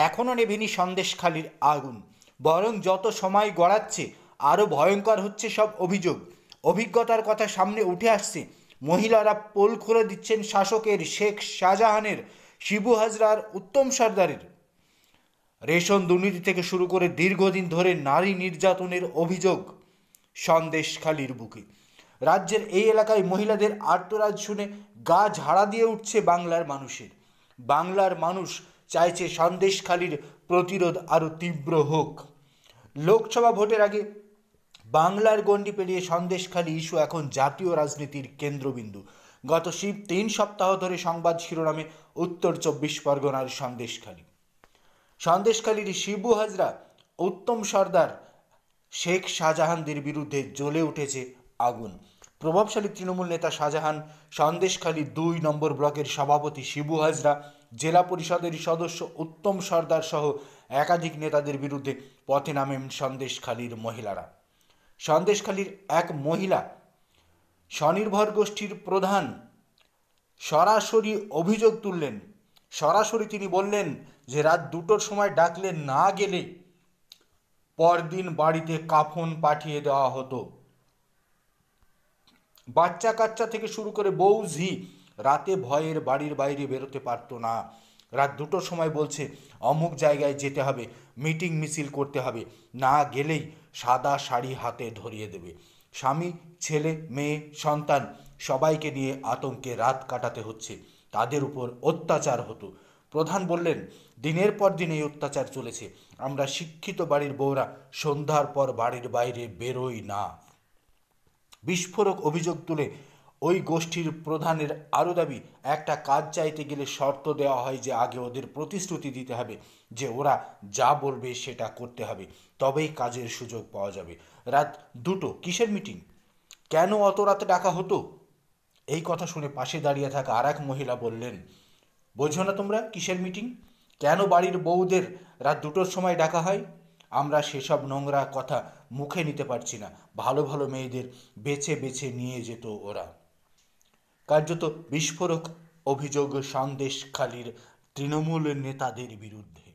এখনও নেভেনি সন্দেশখালির আগুন, বরং যত সময় গড়াচ্ছে আরও ভয়ঙ্কর হচ্ছে সব অভিযোগ। অভিজ্ঞতার কথা সামনে উঠে আসছে। মহিলারা পোল খুলে দিচ্ছেন শাসকের, শেখ শাহজাহানের, শিবু হাজরার, উত্তম সর্দারের। রেশন দুর্নীতি থেকে শুরু করে দীর্ঘদিন ধরে নারী নির্যাতনের অভিযোগ সন্দেশখালির বুকে। রাজ্যের এই এলাকায় মহিলাদের আর্তরাদ শুনে গা ঝাড়া দিয়ে উঠছে বাংলার মানুষের। বাংলার মানুষ চাইছে সন্দেশখালির প্রতিরোধ আরও তীব্র হোক। লোকসভা ভোটের আগে বাংলার গণ্ডি পেরিয়ে সন্দেশখালি ইস্যু এখন জাতীয় রাজনীতির কেন্দ্রবিন্দু। গত 3 সপ্তাহ ধরে সংবাদ শিরোনামে উত্তর 24 পরগনার সন্দেশখালি। সন্দেশখালীর শিবু হাজরা, উত্তম সর্দার, শেখ শাহজাহানদের বিরুদ্ধে জ্বলে উঠেছে আগুন। প্রভাবশালী তৃণমূল নেতা শাহজাহান, সন্দেশখালী 2 নম্বর ব্লকের সভাপতি শিবু হাজরা, জেলা পরিষদের সদস্য উত্তম সর্দার সহ একাধিক নেতাদের বিরুদ্ধে পথে নামেন সন্দেশখালীর মহিলারা। সন্দেশখালীর এক মহিলা, স্বনির্ভর গোষ্ঠীর প্রধান, সরাসরি অভিযোগ তুললেন। সরাসরি তিনি বললেন যে রাত 2টোর সময় ডাকলে না গেলে পরদিন বাড়িতে কাফন পাঠিয়ে দেওয়া হতো। বাচ্চা কাচ্চা থেকে শুরু করে বউ ঝি রাতে ভয়ের বাড়ির বাইরে বেরোতে পারতো না। রাত 2টোর সময় বলছে অমুক জায়গায় যেতে হবে, মিটিং মিছিল করতে হবে, না গেলেই সাদা শাড়ি হাতে ধরিয়ে দেবে। স্বামী, ছেলে, মেয়ে, সন্তান সবাইকে নিয়ে আতঙ্কে রাত কাটাতে হচ্ছে। তাদের উপর অত্যাচার হতো। প্রধান বললেন, দিনের পর দিন এই অত্যাচার চলেছে। আমরা শিক্ষিত বাড়ির বউরা সন্ধ্যার পর বাড়ির বাইরে বেরোই না। বিস্ফোরক অভিযোগ তুলে ওই গোষ্ঠীর প্রধানের আরও দাবি, একটা কাজ চাইতে গেলে শর্ত দেওয়া হয় যে আগে ওদের প্রতিশ্রুতি দিতে হবে যে ওরা যা বলবে সেটা করতে হবে, তবেই কাজের সুযোগ পাওয়া যাবে। রাত 2টো কিসের মিটিং? কেন অত রাতে ডাকা হতো? এই কথা শুনে পাশে দাঁড়িয়ে থাকা আর এক মহিলা বললেন, বোঝো না তোমরা কিসের মিটিং? কেন বাড়ির বউদের রাত 2টোর সময় ডাকা হয়? আমরা সেসব নোংরা কথা মুখে নিতে পারছি না। ভালো ভালো মেয়েদের বেছে বেছে নিয়ে যেত ওরা। কার্যত বিস্ফোরক অভিযোগ সন্দেশখালীর তৃণমূল নেতাদের বিরুদ্ধে।